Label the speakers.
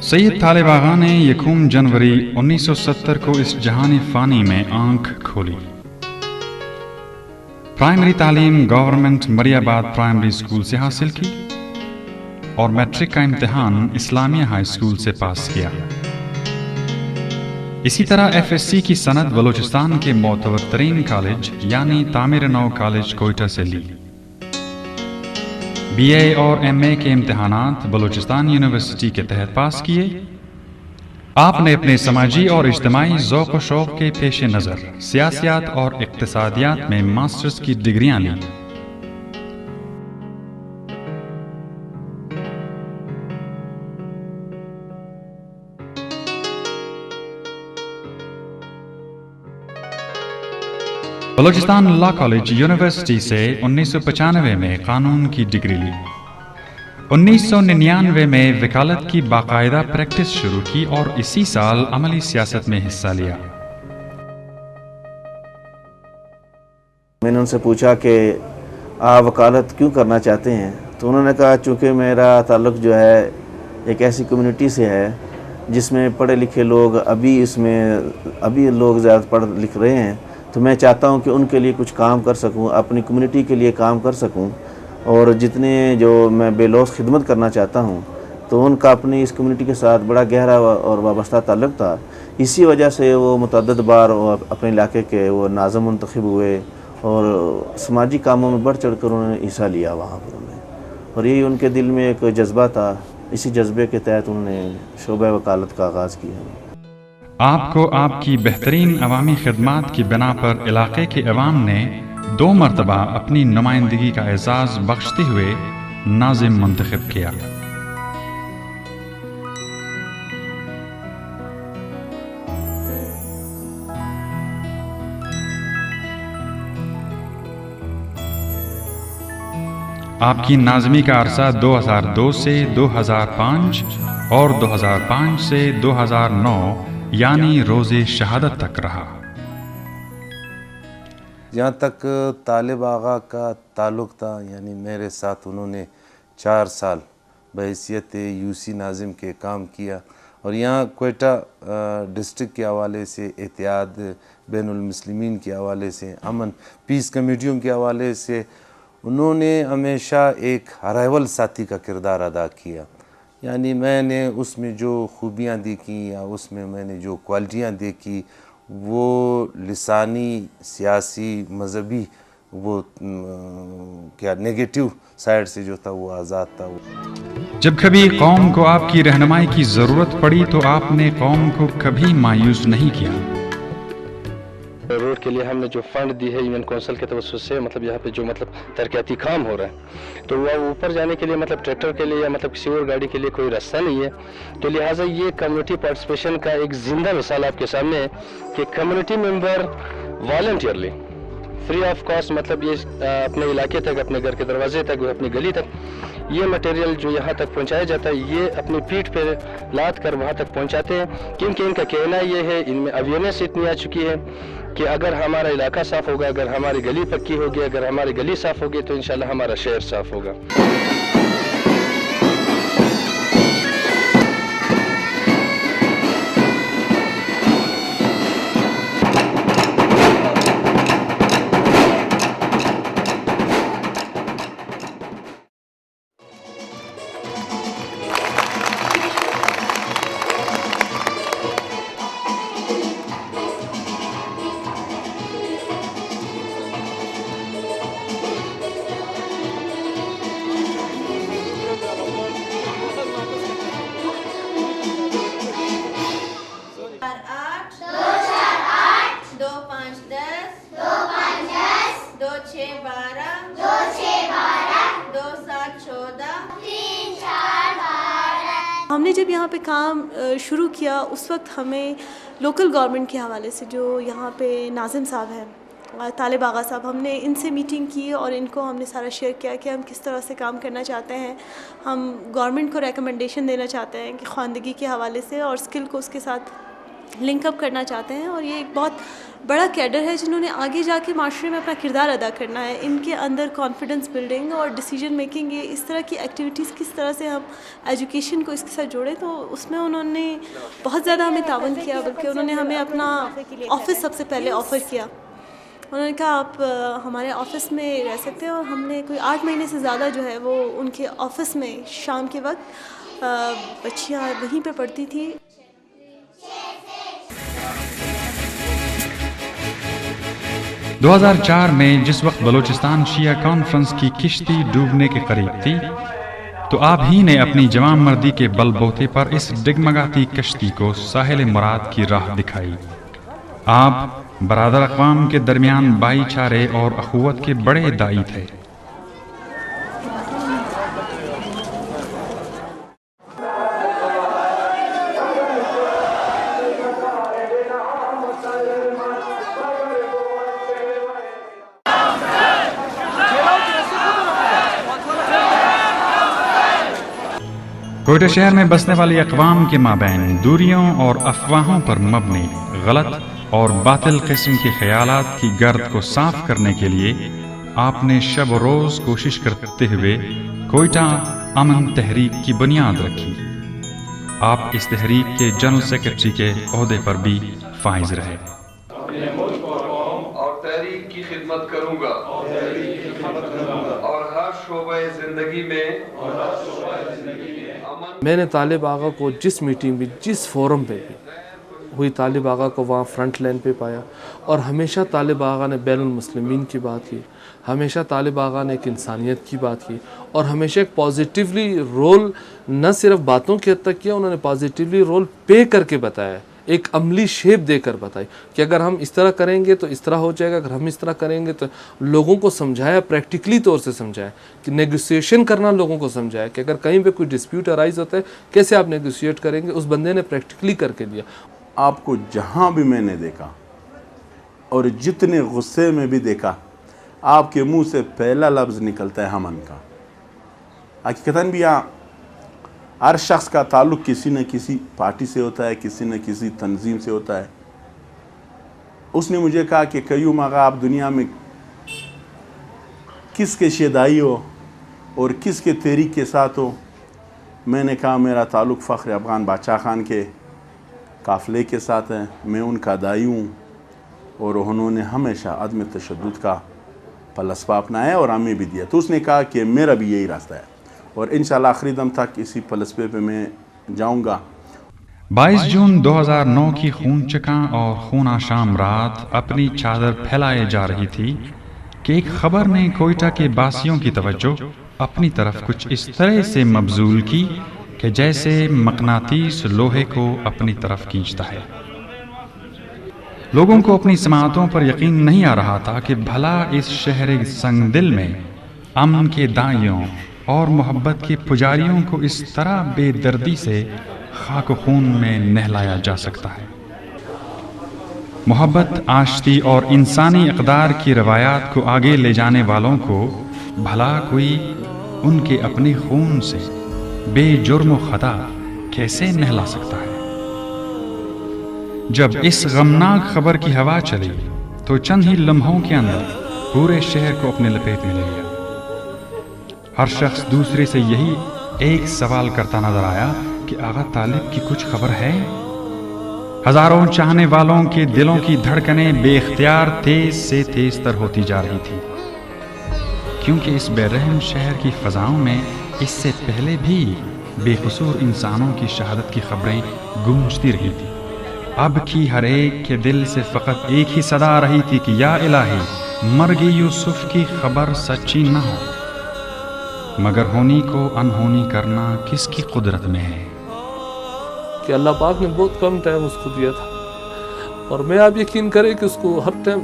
Speaker 1: سید طالب آغا نے 1 جنوری 1970 کو اس جہانی فانی میں آنکھ کھولی۔ پرائمری تعلیم گورنمنٹ مری آباد پرائمری اسکول سے حاصل کی اور میٹرک کا امتحان اسلامیہ ہائی اسکول سے پاس کیا۔ اسی طرح ایف ایس سی کی سند بلوچستان کے معتبر ترین کالج یعنی تعمیر نو کالج کوئٹہ سے لی۔ بی اے اور ایم اے کے امتحانات بلوچستان یونیورسٹی کے تحت پاس کیے۔ آپ نے اپنے سماجی اور اجتماعی ذوق و شوق کے پیش نظر سیاسیات اور اقتصادیات میں ماسٹرز کی ڈگریاں لیں۔ بلوچستان لا کالج یونیورسٹی سے 1995 میں قانون کی ڈگری لی۔ 1999 میں وکالت کی باقاعدہ پریکٹس شروع کی اور اسی سال عملی سیاست میں حصہ لیا۔
Speaker 2: میں نے ان سے پوچھا کہ آپ وکالت کیوں کرنا چاہتے ہیں، تو انہوں نے کہا چونکہ میرا تعلق جو ہے ایک ایسی کمیونٹی سے ہے جس میں پڑھے لکھے لوگ ابھی لوگ زیادہ پڑھ لکھ رہے ہیں، تو میں چاہتا ہوں کہ ان کے لیے کچھ کام کر سکوں، اپنی کمیونٹی کے لیے کام کر سکوں، اور جتنے جو میں بے لوث خدمت کرنا چاہتا ہوں تو ان کا اپنی اس کمیونٹی کے ساتھ بڑا گہرا اور وابستہ تعلق تھا۔ اسی وجہ سے وہ متعدد بار اپنے علاقے کے وہ ناظم منتخب ہوئے اور سماجی کاموں میں بڑھ چڑھ کر انہوں نے حصہ لیا وہاں پر اور یہی ان کے دل میں ایک جذبہ تھا، اسی جذبے کے تحت انہوں نے شعبہ وکالت کا آغاز کیا۔
Speaker 1: آپ کو آپ کی بہترین عوامی خدمات کی بنا پر علاقے کے عوام نے 2 مرتبہ اپنی نمائندگی کا اعزاز بخشتے ہوئے ناظم منتخب کیا۔ آپ کی ناظمی کا عرصہ 2002 سے 2005 اور 2005 سے 2009 یعنی روز شہادت تک رہا۔
Speaker 3: جہاں تک طالب آغا کا تعلق تھا، یعنی میرے ساتھ انہوں نے 4 سال بحیثیت یو سی ناظم کے کام کیا، اور یہاں کوئٹہ ڈسٹرکٹ کے حوالے سے، اتحاد بین المسلمین کے حوالے سے، امن پیس کمیٹیوں کے حوالے سے انہوں نے ہمیشہ ایک ہرائیول ساتھی کا کردار ادا کیا۔ یعنی میں نے اس میں جو خوبیاں دیکھی یا اس میں نے جو کوالٹیاں دیکھی وہ لسانی، سیاسی، مذہبی، وہ کیا نیگیٹو سائڈ سے جو تھا وہ آزاد تھا۔
Speaker 1: جب کبھی قوم کو آپ کی رہنمائی کی ضرورت پڑی تو آپ نے قوم کو کبھی مایوس نہیں کیا۔
Speaker 4: روڈ کے لیے ہم نے جو فنڈ دی ہے یونین کونسل کے توسط سے، یہاں پہ جو ترقیاتی کام ہو رہا ہے، تو وہ اوپر جانے کے لیے ٹریکٹر کے لیے یا کسی اور گاڑی کے لیے کوئی راستہ نہیں ہے، تو لہٰذا یہ کمیونٹی پارٹیسپیشن کا ایک زندہ مثال آپ کے سامنے ہے کہ community member voluntarily free of cost یہ اپنے علاقے تک، اپنے گھر کے دروازے تک، اپنی گلی تک یہ مٹیریل جو یہاں تک پہنچایا جاتا ہے یہ اپنی پیٹھ پہ لاد کر وہاں تک پہنچاتے ہیں، کیونکہ ان کا کہنا یہ ہے، ان میں اویئرنیس اتنی آ چکی ہے کہ اگر ہمارا علاقہ صاف ہوگا، اگر ہماری گلی پکی ہوگی، اگر ہماری گلی صاف ہوگی تو انشاءاللہ ہمارا شہر صاف ہوگا۔
Speaker 5: ہم نے جب یہاں پہ کام شروع کیا اس وقت ہمیں لوکل گورنمنٹ کے حوالے سے جو یہاں پہ ناظم صاحب ہیں، طالب آغا صاحب، ہم نے ان سے میٹنگ کی اور ان کو ہم نے سارا شیئر کیا کہ ہم کس طرح سے کام کرنا چاہتے ہیں۔ ہم گورنمنٹ کو ریکمنڈیشن دینا چاہتے ہیں کہ خواندگی کے حوالے سے اور اسکل کو اس کے ساتھ لنک اپ کرنا چاہتے ہیں، اور یہ ایک بہت بڑا کیڈر ہے جنہوں نے آگے جا کے معاشرے میں اپنا کردار ادا کرنا ہے. ان کے اندر کانفیڈنس بلڈنگ اور ڈیسیجن میکنگ، یہ اس طرح کی ایکٹیویٹیز کس طرح سے ہم ایجوکیشن کو اس کے ساتھ جوڑیں، تو اس میں انہوں نے بہت زیادہ ہمیں تعاون کیا. بلکہ انہوں نے ہمیں اپنا آفس سب سے پہلے آفر کیا. انہوں نے کہا آپ ہمارے آفس میں رہ سکتے ہیں، اور ہم نے کوئی 8 مہینے سے زیادہ جو ہے وہ ان کے آفس میں شام کے وقت بچیاں وہیں پہ پڑھتی تھیں.
Speaker 1: 2004 میں جس وقت بلوچستان شیعہ کانفرنس کی کشتی ڈوبنے کے قریب تھی تو آپ ہی نے اپنی جوان مردی کے بل بوتے پر اس ڈگمگاتی کشتی کو ساحل مراد کی راہ دکھائی. آپ برادر اقوام کے درمیان بھائی چارے اور اخوت کے بڑے داعی تھے. کوئٹہ شہر میں بسنے والی اقوام کے مابین دوریوں اور افواہوں پر مبنی غلط اور باطل قسم کے خیالات کی گرد کو صاف کرنے کے لیے آپ نے شب و روز کوشش کرتے ہوئے کوئٹہ امن تحریک کی بنیاد رکھی. آپ اس تحریک کے جنرل سیکرٹری کے عہدے پر بھی فائز رہے.
Speaker 6: اور تحریک کی خدمت کروں گا اور ہر شعبہ زندگی میں
Speaker 7: میں نے طالب آغا کو جس میٹنگ میں جس فورم پہ بھی ہوئی طالب آغا کو وہاں فرنٹ لائن پہ پایا، اور ہمیشہ طالب آغا نے بین المسلمین کی بات کی، ہمیشہ طالب آغا نے ایک انسانیت کی بات کی، اور ہمیشہ ایک پازیٹیولی رول نہ صرف باتوں کی حد تک کیا، انہوں نے پازیٹیولی رول پے کر کے بتایا، ایک عملی شیپ دے کر بتائی کہ اگر ہم اس طرح کریں گے تو اس طرح ہو جائے گا، اگر ہم اس طرح کریں گے تو لوگوں کو سمجھایا، پریکٹیکلی طور سے سمجھایا کہ نیگوسیشن کرنا، لوگوں کو سمجھایا کہ اگر کہیں پہ کوئی ڈسپیوٹ ارائز ہوتا ہے کیسے آپ نیگوسیٹ کریں گے، اس بندے نے پریکٹیکلی کر کے دیا.
Speaker 8: آپ کو جہاں بھی میں نے دیکھا اور جتنے غصے میں بھی دیکھا، آپ کے منہ سے پہلا لفظ نکلتا ہے امن کا. حقیقتاً بھی یہاں ہر شخص کا تعلق کسی نہ کسی پارٹی سے ہوتا ہے، کسی نہ کسی تنظیم سے ہوتا ہے. اس نے مجھے کہا کہ قیوم آغا آپ دنیا میں کس کے شیدائی ہو اور کس کے تحریک کے ساتھ ہو؟ میں نے کہا میرا تعلق فخر افغان بادشاہ خان کے قافلے کے ساتھ ہے، میں ان کا دائی ہوں، اور انہوں نے ہمیشہ عدم تشدد کا فلسفہ اپنایا اور ہمیں بھی دیا. تو اس نے کہا کہ میرا بھی یہی راستہ ہے، اور انشاءاللہ آخری دم تک اسی فلسفے پہ میں جاؤں گا.
Speaker 1: 22 جون 2009 کی خون چکاں اور خون آشام رات اپنی چادر پھیلائے جا رہی تھی کہ ایک خبر نے کوئٹہ کے باسیوں کی توجہ اپنی طرف کچھ اس طرح سے مبذول کی کہ جیسے مقناطیس لوہے کو اپنی طرف کھینچتا ہے. لوگوں کو اپنی سماعتوں پر یقین نہیں آ رہا تھا کہ بھلا اس شہر سنگ دل میں امن کے دائیوں اور محبت کے پجاریوں کو اس طرح بے دردی سے خاک و خون میں نہلایا جا سکتا ہے. محبت، آشتی اور انسانی اقدار کی روایات کو آگے لے جانے والوں کو بھلا کوئی ان کے اپنے خون سے بے جرم و خطا کیسے نہلا سکتا ہے؟ جب اس غمناک خبر کی ہوا چلی تو چند ہی لمحوں کے اندر پورے شہر کو اپنے لپیٹ میں لے لیا. ہر شخص دوسرے سے یہی ایک سوال کرتا نظر آیا کہ آغا طالب کی کچھ خبر ہے؟ ہزاروں چاہنے والوں کے دلوں کی دھڑکنیں بے اختیار تیز سے تیز تر ہوتی جا رہی تھی، کیونکہ اس بے رحم شہر کی فضاؤں میں اس سے پہلے بھی بے قصور انسانوں کی شہادت کی خبریں گونجتی رہی تھی. اب کی ہر ایک کے دل سے فقط ایک ہی صدا آ رہی تھی کہ یا الہی مرگ یوسف کی خبر سچی نہ ہو، مگر ہونی کو انہونی کرنا کس کی قدرت میں ہے.
Speaker 7: کہ اللہ پاک نے بہت کم ٹائم اس کو دیا تھا، اور میں آپ یقین کریں کہ اس کو ہر ٹائم